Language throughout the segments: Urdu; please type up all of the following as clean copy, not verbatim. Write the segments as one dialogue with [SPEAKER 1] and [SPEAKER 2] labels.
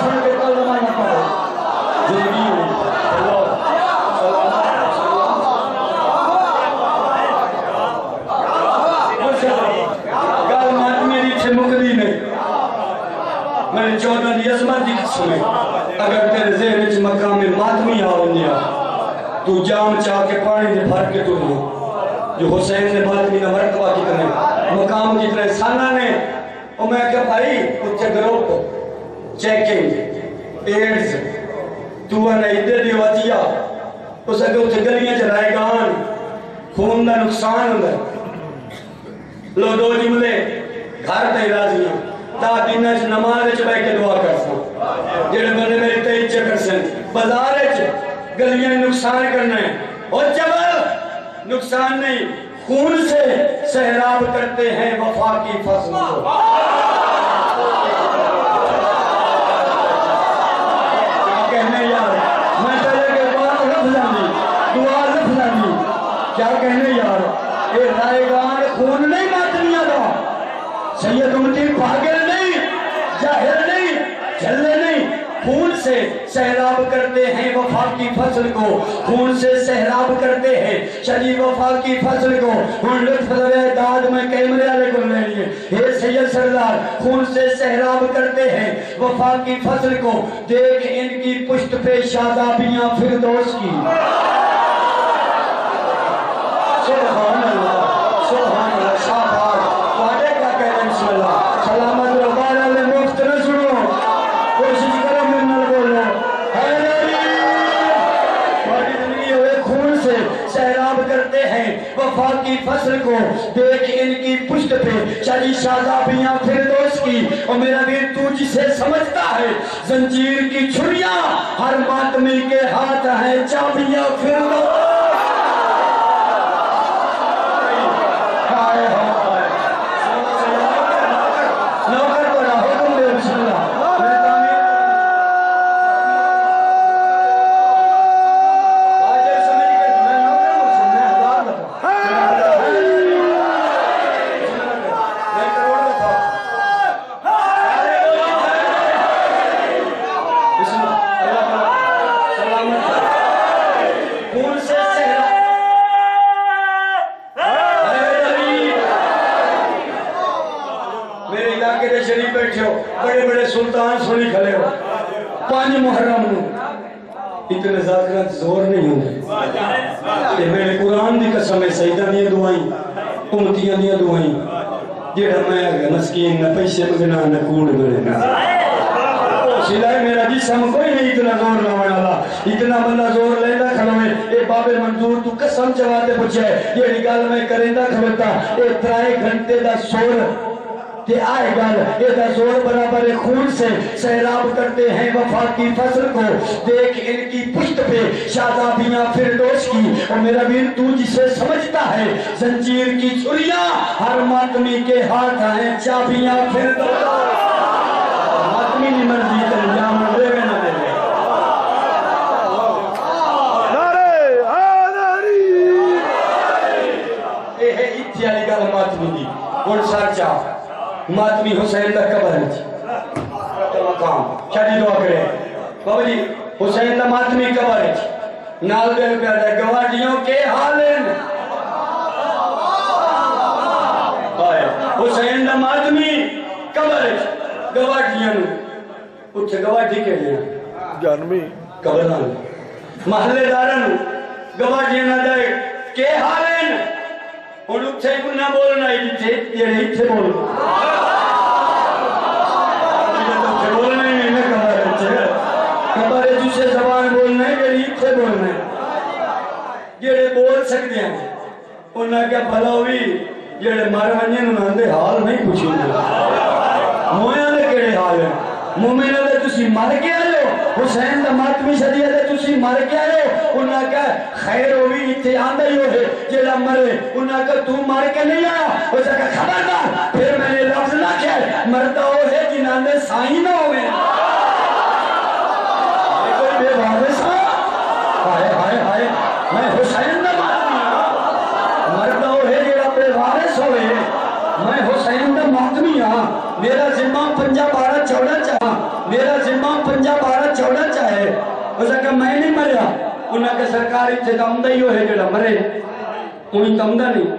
[SPEAKER 1] سن کے کلمہ نہ پڑھو زندگی میں گل میری چھے مقدی نہیں میں 14 دی عظمت دی سنے اگر تیرے ذہن وچ مقام ماتمی آونیا تو جام چاہ کے پانی دے بھر کے تو جو حسین نے ماتمی نہ مرتبہ کتنے مقام کتنے سانا نے اور میں کہا بھائی اتھے گروپ چیکنگ ایڈز تو انہیں ادھر دیو عطیہ اس اگر اتھے گلیاں چلائے گان خون دا نقصان ہوندہ لو دو جملے گھر تے رازیاں تا دینہ چھ نماز چھ بے کے دعا کرساں جڑے بندے میری تیج چھ کرسیں بازار چھ گلیاں نقصان کرنا ہے اور جبل نقصان نہیں خون سے سہراب کرتے ہیں وفا کی فصل کو کیا کہنے یار میں پہلے کے بعد دعا لفظانی کیا کہنے یار اے رائے گان خون نہیں ماتنیاں دا سید امتی پاگل نہیں جاہل نہیں جھلے نہیں خون سے سہراب کرتے ہیں وفا کی فصل کو خون سے سہراب کرتے ہیں شریف وفا کی فصل کو ان لطف داد میں کیمرے آلے کو لے لیے اے سید سردار خون سے سہراب کرتے ہیں وفا کی فصل کو دیکھ ان کی پشت پہ شادابیاں فردوس کی سبحان اللہ شاباش وعدے کا کہہ رہے بسم اللہ سلامت ربال علیہ مفت نہ سنو کوشش کرو میں نہ بولو ہماری زندگی ہوئے خون سے سہراب کرتے ہیں وفا کی فصل کو دیکھ ان کی پشت پہ چلی شادابیاں فردوس کی اور میرا ویر تو جسے سمجھتا ہے زنجیر کی چھڑیاں ہر ماتمی کے ہاتھ ہیں چابیاں فردوس بڑے بڑے سلطان سنی کھلے ہو 5 محرم نو اتنے ذاکرات زور نہیں ہوندے کہ میرے قرآن دی قسم ہے سیدہ دیا دعائیں امتیاں دیا دعائیں جیڑا میں آگا مسکین نہ پیسے مگنا نہ کوڑ ملنا سلائے میرا جسم کوئی نہیں اتنا زور نہ ہونے اللہ اتنا بندہ زور لیندہ کھلوے اے باب منظور تو قسم چواتے پوچھے یہ نگال میں کریندہ کھلوتا اے 3 گھنٹے دا سور کہ آئے گل یہ دا زور برابر خون سے سہراب کرتے ہیں وفا کی فصل کو دیکھ ان کی پشت پہ شادابیاں فردوس کی اور میرا ویر تو جسے سمجھتا ہے زنجیر کی چھڑیاں ہر ماتمی کے ہاتھ ہیں چابیاں فردوس ماتمی نہیں مرضی کر یا مردے میں نہ دے لے نعرے حیدری اے ہے اتھی علی گل ماتمی دی اور سار چاہ ماتمی حسین دا قبر ہے مقام کیا دی دعا کرے بابا جی حسین دا ماتمی قبر ہے نال دے پیار ہے گواڈیوں کے حالن حسین دا ماتمی قبر ہے گواڈیوں اتھے گواڈی کے لئے جانمی قبر نال محلے دارن گواڈیوں دے کے حالن اور اتھے کو نہ بولنا ہی تھے یہ نہیں تھے بولنا اتھے بولنا ہی نہیں قبر ہے جسے زبان بولنا ہے یہ نہیں تھے بولنا ہے یہ بول سکتے ہیں انہاں کیا بھلا ہوئی یہ مارمانی انہاں دے حال نہیں پوچھیں گے مویاں دے کیڑے حال ہیں مومنہ دے تسی مر گیا لو حسین دا ماتمی صدیہ دے تسی مر گیا لو انہاں کا خیر ہوئی اتھے آندہ ہی ہوئے جیڑا مرے انہاں کا تو مار کے نہیں آیا اسے کہا خبردار پھر میں نے لفظ نہ کیا مردہ ہوئے جنہاں نے سائی نہ ہوئے یہ کوئی بے بھاوے سا ہائے ہائے ہائے میں حسین دا ماتمی مردہ ہوئے جیڑا بے بھاوے ہوئے میں حسین دا ماتمی ہاں میرا ذمہ 5 12 14 چاہاں میرا ذمہ 50-12 چھوڑا چاہے اس نے کہا میں نہیں مریا انہاں کہ سرکار اتھے تمدہ ہی ہوئے جڑا مرے انہیں تمدہ نہیں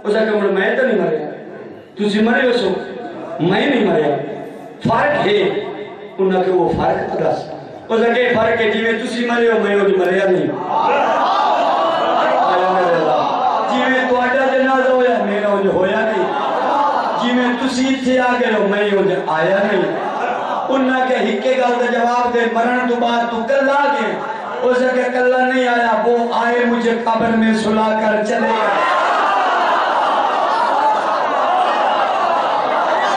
[SPEAKER 1] اس نے کہا میں تو نہیں مریا تُسی مرے ہو سو میں نہیں مریا فرق ہے انہاں کہ وہ فرق تو دس اس نے کہا فرق ہے جی میں تُسی مرے ہو میں نہیں مریا نہیں جی میں تو آڈا جنازہ ہویا میرا ہو جو ہویا نہیں جی میں تُسی اتھے آگے ہو میں ہو جو آیا نہیں انہاں کہ ہکے گال دا جواب دے مرن تو بعد تو کل آگے اسے کہ کل نہیں آیا وہ آئے مجھے قبر میں سلا کر چلے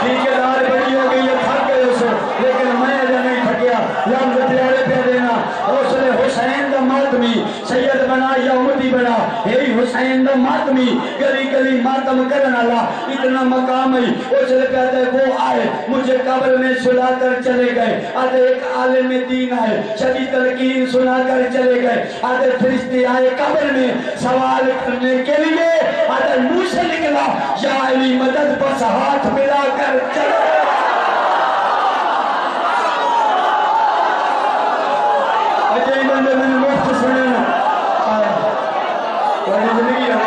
[SPEAKER 1] ٹھیکیدار بڑی ہو گئی یہ تھک گئے اسے لیکن میں اجا نہیں تھکیا لفظ پیارے پہ دینا اس نے حسین دا ماتمی سید بنا یا امتی بنا یہی حسین دا ماتمی گلی گلی ماتم کرنا اللہ اتنا مقام ہے اس نے کہتے ہیں وہ آئے مجھے قبر میں سلا کر چلے گئے آدھے ایک عالم دین آئے شدید تلقین سنا کر چلے گئے آدھے فرشتے آئے قبر میں سوال کرنے کے لیے آدھے منہ سے نکلا یا علی مدد بس ہاتھ ملا کر چلے اجائی بندے میں نے مفت سنے نا تمہاری زندگی ہے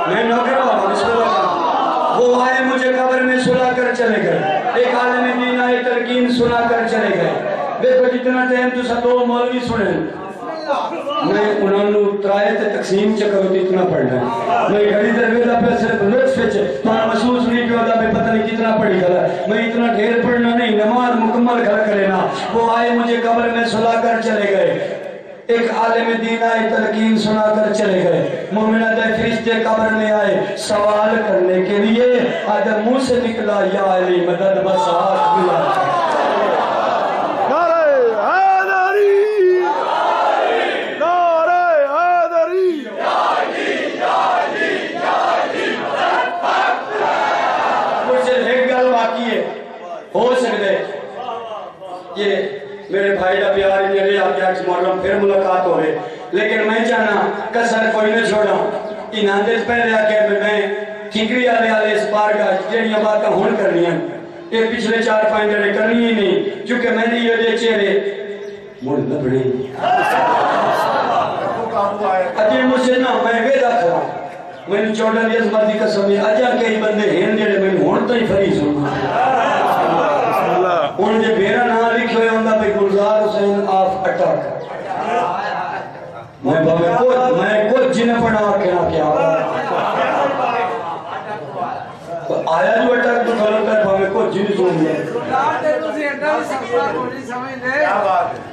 [SPEAKER 1] میں نوکر ہوا بسم اللہ وہ آئے مجھے قبر میں سلا کر چلے گئے ایک عالم دین آئے تلقین سنا کر چلے گئے دیکھو جتنا ٹائم تو سا دو مولوی سنے میں انہوں نے ترائے تے تقسیم چکر ہوتی اتنا پڑھنا ہے میں گھڑی درویدہ پہ صرف لطف پہ تمہارا محسوس نہیں کہ ہوتا میں پتہ نہیں کتنا پڑھی گلا میں اتنا ڈھیر پڑھنا نہیں نماز مکمل کر لینا وہ آئے مجھے قبر میں سلا کر چلے گئے ایک عالم دین آئے تلقین سنا کر چلے گئے مومنہ دے فرشتے قبر میں آئے سوال کرنے کے لیے آدھے منہ سے نکلا یا علی مدد بس ہاتھ ملا ہو سکتے یہ میرے بھائی دا پیار ہی لے آپ کے محرم پھر ملاقات ہو رہے لیکن میں چاہنا کسر کوئی نہ چھوڑا ان آندیز پہلے آکے میں ٹھیکری آلے اس بار کا جنیاں باتاں ہون کرنی ہیں یہ پچھلے 4-5 جنے کرنی ہی نہیں چونکہ میں نے یہ دے چہرے مڑ نہ پڑے اجے مجھ سے نہ میں ویدہ کھا میں نے 14 دیس مردی قسم ہے اجا کئی بندے ہیں جنے میں نے ہون تو ہی فریض ہوں ان جے میرا نام لکھے ہوئے ہوندہ پہ گلزار حسین آف اٹاک میں کچھ جنہ پڑھا کے نہ کیا آیا جو اٹاک تو کھلو کر ہمیں کچھ جنہ سن لیا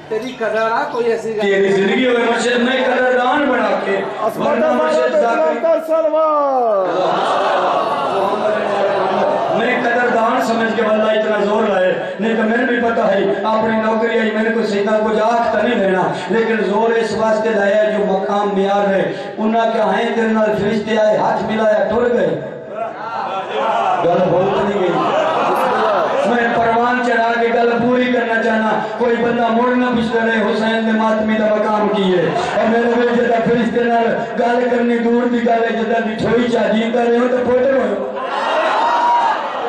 [SPEAKER 2] تیری قدرہ کوئی ایسی گا
[SPEAKER 1] تیری زندگی ہوئے مرشد میں قدردان بنا کے ورنہ مرشد میں قدردان سمجھ کے واللہ اتنا زور لائے نہیں تو میں نے بھی پتا ہے اپنی نوکری آئی میں نے کوئی سیدھا کچھ آختا نہیں لینا لیکن زور اس واسطے لایا جو مقام میار ہے انہاں کے آئیں تیرے نال فرشتے آئے ہاتھ ملایا ٹر گئے گل بولتا نہیں گئی میں پروان چڑھا کے گل پوری کرنا چاہنا کوئی بندہ موڑنا پچھلے رہے حسین نے ماتمی دا مقام کیے اور میرے بھی جدہ فرشتے نال گل کرنی دور دی گل ہے جدہ بھی چھوئی چاہیے کر رہے ہو تو پوٹر ہو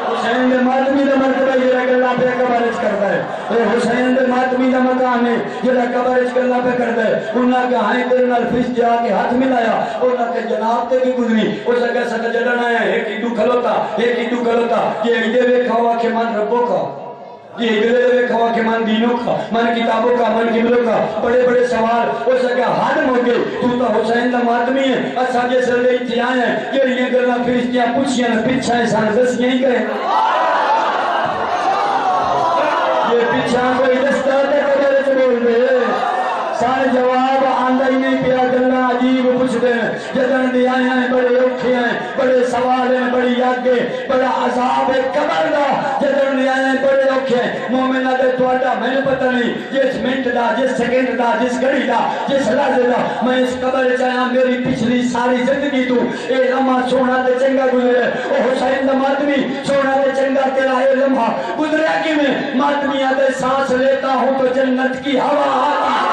[SPEAKER 1] حسین دے ماتمی دا مرتبہ یہ رہ اللہ پہ کبارج کرتا ہے حسین دے ماتمی دا مقام ہے یہ رہ کبارج اللہ پہ کرتا ہے انہاں کے ہائیں تیرے نال فرشتے آ کے ہاتھ ملایا انہاں کے جناب تے کی گزری اس اگر سکا جڑن آیا ہے کہ تو کھلوتا یہ ایدے بے کھوا کے من ربوں کا یہ ایدے بے کھوا کے من دینوں کا من کتابوں کا من قبلوں کا بڑے بڑے سوال اس اگر حد ہو گئے تو تا حسین دا ماتمی ہے اچھا جیسے لئے تھی آئے ہیں یہ گرنا فرشتیاں پوچھیاں پچھائیں سانزس یہی کریں یہ پیچھاں کوئی دستار دے قدر سے بول دے سارے جواب آندہ ہی نہیں پیا گلنا عجیب پوچھتے ہیں جدن دی آئے ہیں بڑے اوکھے ہیں بڑے سوال ہیں بڑی آگے بڑا عذاب ہے قبر دا جدن دی آئے ہیں بڑے اوکھے ہیں مومنہ دے توڑا میں نے پتہ نہیں جس منٹ دا جس سیکنڈ دا جس گھڑی دا جس لحظے دا میں اس قبر چاہاں میری پچھلی ساری زندگی تو اے لمحہ سونا تے چنگا گزرے او حسین دا ماتمی سونا تے چنگا تیرا اے لمحہ گزرے کی میں ماتمی آدھے سانس لیتا ہوں تو جنت کی ہوا آتی